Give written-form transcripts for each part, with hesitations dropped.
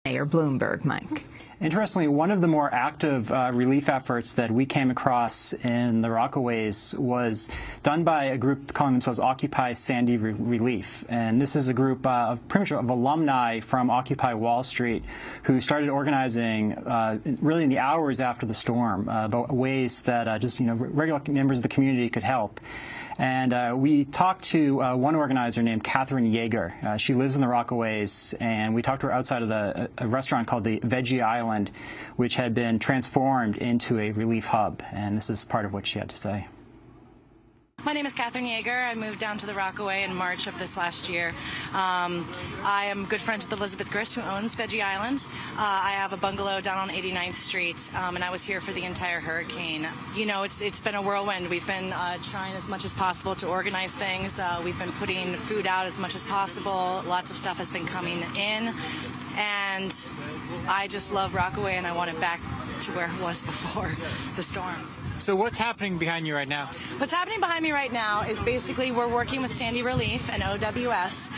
Mayor Bloomberg, Mike. Interestingly, one of the more active relief efforts that we came across in the Rockaways was done by a group calling themselves Occupy Sandy Relief. And this is a group pretty much of alumni from Occupy Wall Street who started organizing really in the hours after the storm about ways that regular members of the community could help. And we talked to one organizer named Catherine Yeager. She lives in the Rockaways, and we talked to her outside of a restaurant called the Veggie Island, which had been transformed into a relief hub. And this is part of what she had to say. My name is Catherine Yeager. I moved down to the Rockaway in March of this last year. I am good friends with Elizabeth Grist, who owns Veggie Island. I have a bungalow down on 89th Street, and I was here for the entire hurricane. You know, it's been a whirlwind. We've been trying as much as possible to organize things. We've been putting food out as much as possible. Lots of stuff has been coming in, and I just love Rockaway, and I want it back to where it was before the storm. So what's happening behind you right now? What's happening behind me right now is basically we're working with Sandy Relief and OWS.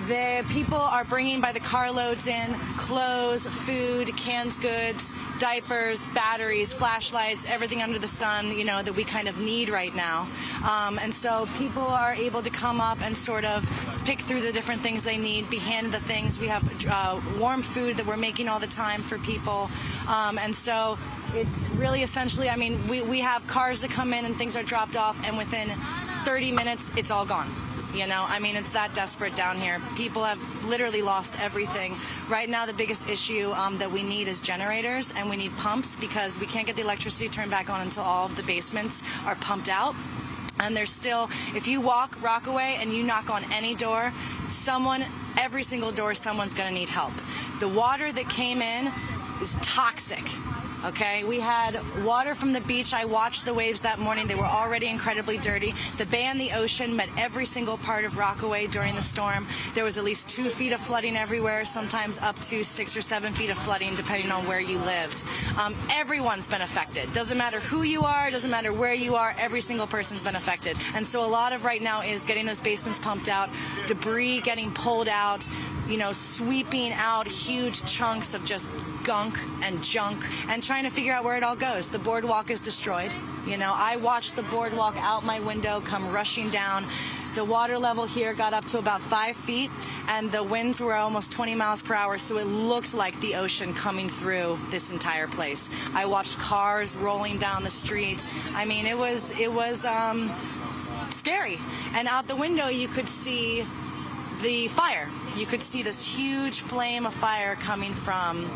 The people are bringing by the carloads in clothes, food, canned goods, diapers, batteries, flashlights, everything under the sun, you know, that we kind of need right now. And so people are able to come up and sort of pick through the different things they need, be handed the things. We have warm food that we're making all the time for people. And so it's really essentially, I mean, we have cars that come in and things are dropped off, and within 30 minutes, it's all gone. You know, I mean, it's that desperate down here. People have literally lost everything. Right now, the biggest issue that we need is generators, and we need pumps because we can't get the electricity turned back on until all of the basements are pumped out. And there's still, if you walk Rockaway and you knock on any door, every single door, someone's going to need help. The water that came in is toxic. Okay, we had water from the beach. I watched the waves that morning. They were already incredibly dirty. The bay and the ocean met every single part of Rockaway during the storm. There was at least 2 feet of flooding everywhere, sometimes up to 6 or 7 feet of flooding, depending on where you lived. Everyone's been affected. Doesn't matter who you are, doesn't matter where you are, every single person's been affected. And so a lot of right now is getting those basements pumped out, debris getting pulled out, you know, sweeping out huge chunks of just gunk and junk, and trying to figure out where it all goes. The boardwalk is destroyed. You know, I watched the boardwalk out my window come rushing down. The water level here got up to about 5 feet, and the winds were almost 20 miles per hour, so it looked like the ocean coming through this entire place. I watched cars rolling down the street. I mean, it was scary. And out the window, you could see the fire. You could see this huge flame of fire coming from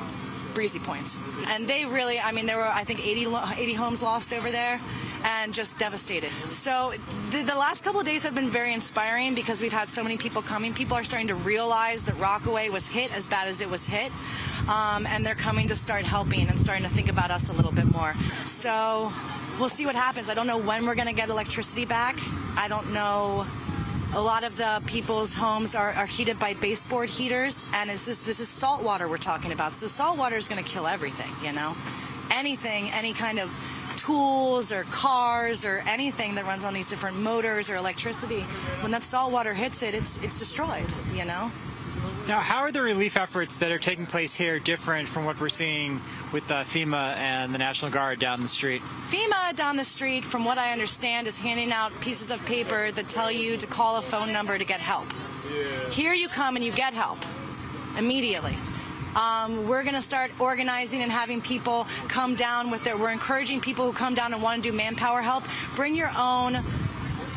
Breezy Point. And they really, I mean, there were, I think, 80 homes lost over there, and just devastated. So the last couple of days have been very inspiring because we've had so many people coming. People are starting to realize that Rockaway was hit as bad as it was hit, and they're coming to start helping and starting to think about us a little bit more. So we'll see what happens. I don't know when we're going to get electricity back. I don't know. A lot of the people's homes are heated by baseboard heaters, and this is salt water we're talking about. So salt water is going to kill everything, you know? Anything, any kind of tools or cars or anything that runs on these different motors or electricity, when that salt water hits it, it's destroyed, you know? Now, how are the relief efforts that are taking place here different from what we're seeing with FEMA and the National Guard down the street? FEMA down the street, from what I understand, is handing out pieces of paper that tell you to call a phone number to get help. Yeah. Here you come and you get help immediately. We're going to start organizing and having people come down with we're encouraging people who come down and want to do manpower help, bring your own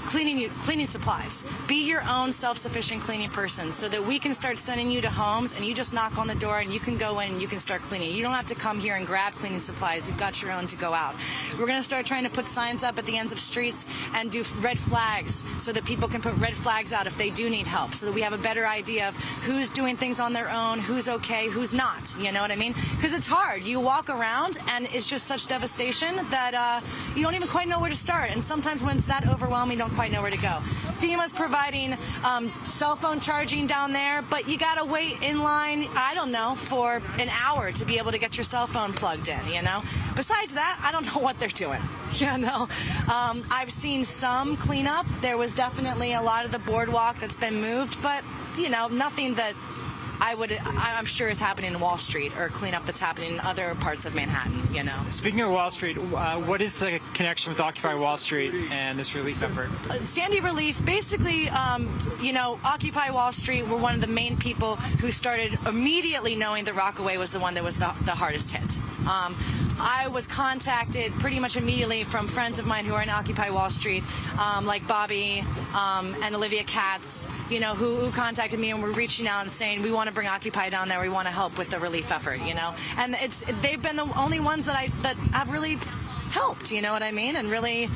cleaning supplies. Be your own self-sufficient cleaning person so that we can start sending you to homes and you just knock on the door and you can go in and you can start cleaning. You don't have to come here and grab cleaning supplies. You've got your own to go out. We're going to start trying to put signs up at the ends of streets and do red flags so that people can put red flags out if they do need help, so that we have a better idea of who's doing things on their own, who's okay, who's not. You know what I mean? Because it's hard. You walk around and it's just such devastation that you don't even quite know where to start. And sometimes when it's that overwhelming, you don't quite know where to go. FEMA's providing cell phone charging down there, but you gotta wait in line, I don't know, for an hour to be able to get your cell phone plugged in, you know? Besides that, I don't know what they're doing, you know? I've seen some cleanup. There was definitely a lot of the boardwalk that's been moved, but, you know, nothing that I'm sure is happening in Wall Street, or cleanup that's happening in other parts of Manhattan, you know. Speaking of Wall Street, what is the connection with Occupy Wall Street and this relief effort? Sandy Relief, basically, you know, Occupy Wall Street were one of the main people who started immediately knowing the Rockaway was the one that was the hardest hit. I was contacted pretty much immediately from friends of mine who are in Occupy Wall Street, like Bobby and Olivia Katz, you know, who contacted me and were reaching out and saying, we want to bring Occupy down there, we want to help with the relief effort, you know. And they've been the only ones that have really helped, you know what I mean, and really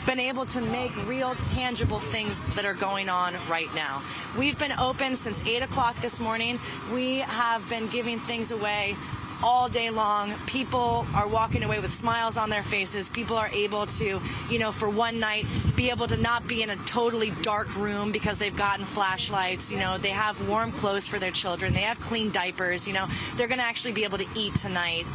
been able to make real tangible things that are going on right now. We've been open since 8 o'clock this morning. We have been giving things away all day long. People are walking away with smiles on their faces. People are able to, you know, for one night, be able to not be in a totally dark room because they've gotten flashlights. You know, they have warm clothes for their children. They have clean diapers. You know, they're going to actually be able to eat tonight.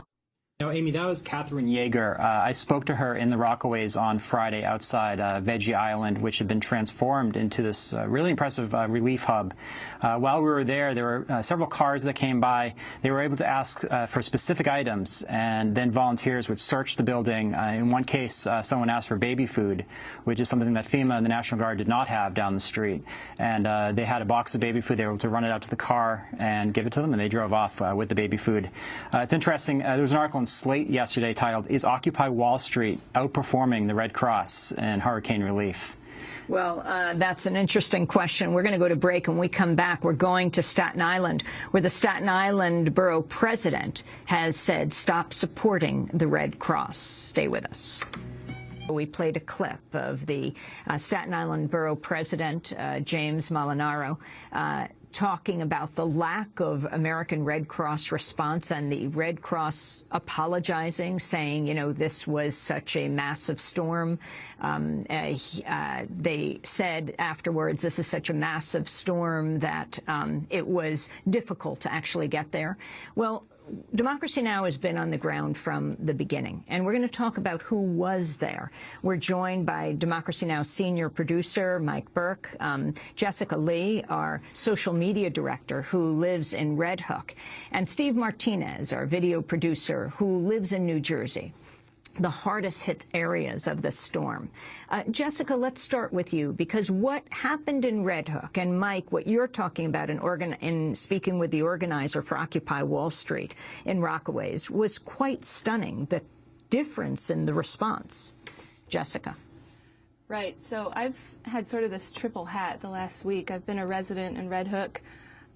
Now, Amy, that was Catherine Yeager. I spoke to her in the Rockaways on Friday outside Veggie Island, which had been transformed into this really impressive relief hub. While we were there were several cars that came by. They were able to ask for specific items, and then volunteers would search the building. In one case, someone asked for baby food, which is something that FEMA and the National Guard did not have down the street. And they had a box of baby food. They were able to run it out to the car and give it to them, and they drove off with the baby food. It's interesting. There was an article in Slate yesterday titled, "Is Occupy Wall Street Outperforming the Red Cross in Hurricane Relief?" Well, that's an interesting question. We're going to go to break. When we come back, we're going to Staten Island, where the Staten Island Borough President has said, stop supporting the Red Cross. Stay with us. We played a clip of the Staten Island Borough President, James Molinaro, talking about the lack of American Red Cross response and the Red Cross apologizing, saying, you know, this was such a massive storm. They said afterwards, this is such a massive storm that it was difficult to actually get there. Well, Democracy Now! Has been on the ground from the beginning, and we're going to talk about who was there. We're joined by Democracy Now! Senior producer Mike Burke, Jessica Lee, our social media director who lives in Red Hook, and Steve Martinez, our video producer who lives in New Jersey, the hardest hit areas of the storm. Jessica, let's start with you, because what happened in Red Hook, and Mike, what you're talking about in speaking with the organizer for Occupy Wall Street in Rockaways, was quite stunning, the difference in the response. Jessica. Right. So I've had sort of this triple hat the last week. I've been a resident in Red Hook,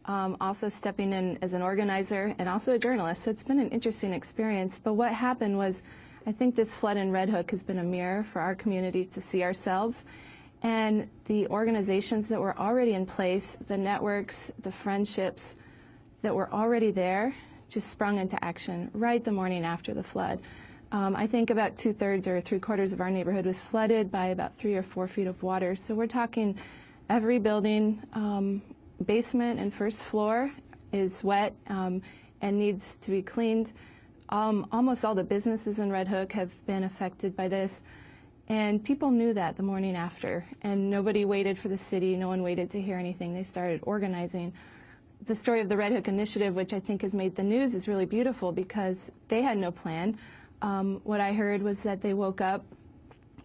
also stepping in as an organizer and also a journalist. So it's been an interesting experience. But what happened was, I think this flood in Red Hook has been a mirror for our community to see ourselves. And the organizations that were already in place, the networks, the friendships that were already there, just sprung into action right the morning after the flood. I think about 2/3 or 3/4 of our neighborhood was flooded by about 3 or 4 feet of water. So we're talking every building, basement and first floor is wet and needs to be cleaned. Almost all the businesses in Red Hook have been affected by this, and people knew that the morning after, and nobody waited for the city, no one waited to hear anything. They started organizing. The story of the Red Hook Initiative, which I think has made the news, is really beautiful because they had no plan. What I heard was that they woke up,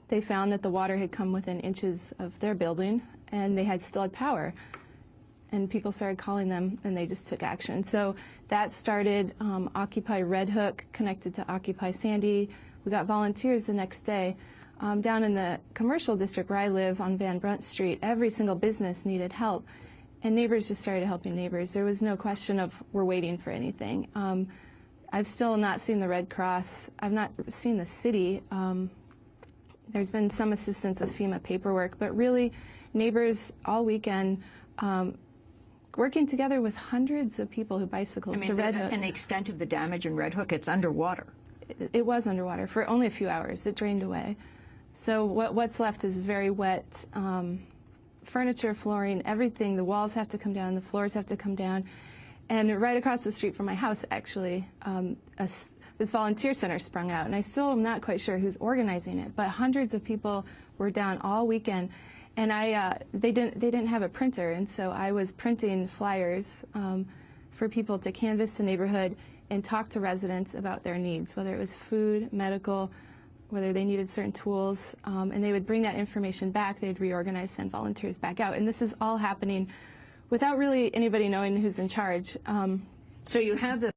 they found that the water had come within inches of their building, and they still had power. And people started calling them, and they just took action. So that started Occupy Red Hook, connected to Occupy Sandy. We got volunteers the next day. Down in the commercial district where I live on Van Brunt Street, every single business needed help, and neighbors just started helping neighbors. There was no question of we're waiting for anything. I've still not seen the Red Cross. I've not seen the city. There's been some assistance with FEMA paperwork, but really neighbors all weekend working together with hundreds of people who bicycled to Red Hook. And the extent of the damage in Red Hook, it's underwater. It was underwater for only a few hours. It drained away. So what's left is very wet furniture, flooring, everything. The walls have to come down, the floors have to come down. And right across the street from my house, actually, this volunteer center sprung out. And I still am not quite sure who's organizing it, but hundreds of people were down all weekend. And they didn't have a printer, and so I was printing flyers for people to canvass the neighborhood and talk to residents about their needs, whether it was food, medical, whether they needed certain tools, and they would bring that information back. They'd reorganize, send volunteers back out. And this is all happening without really anybody knowing who's in charge. So you have the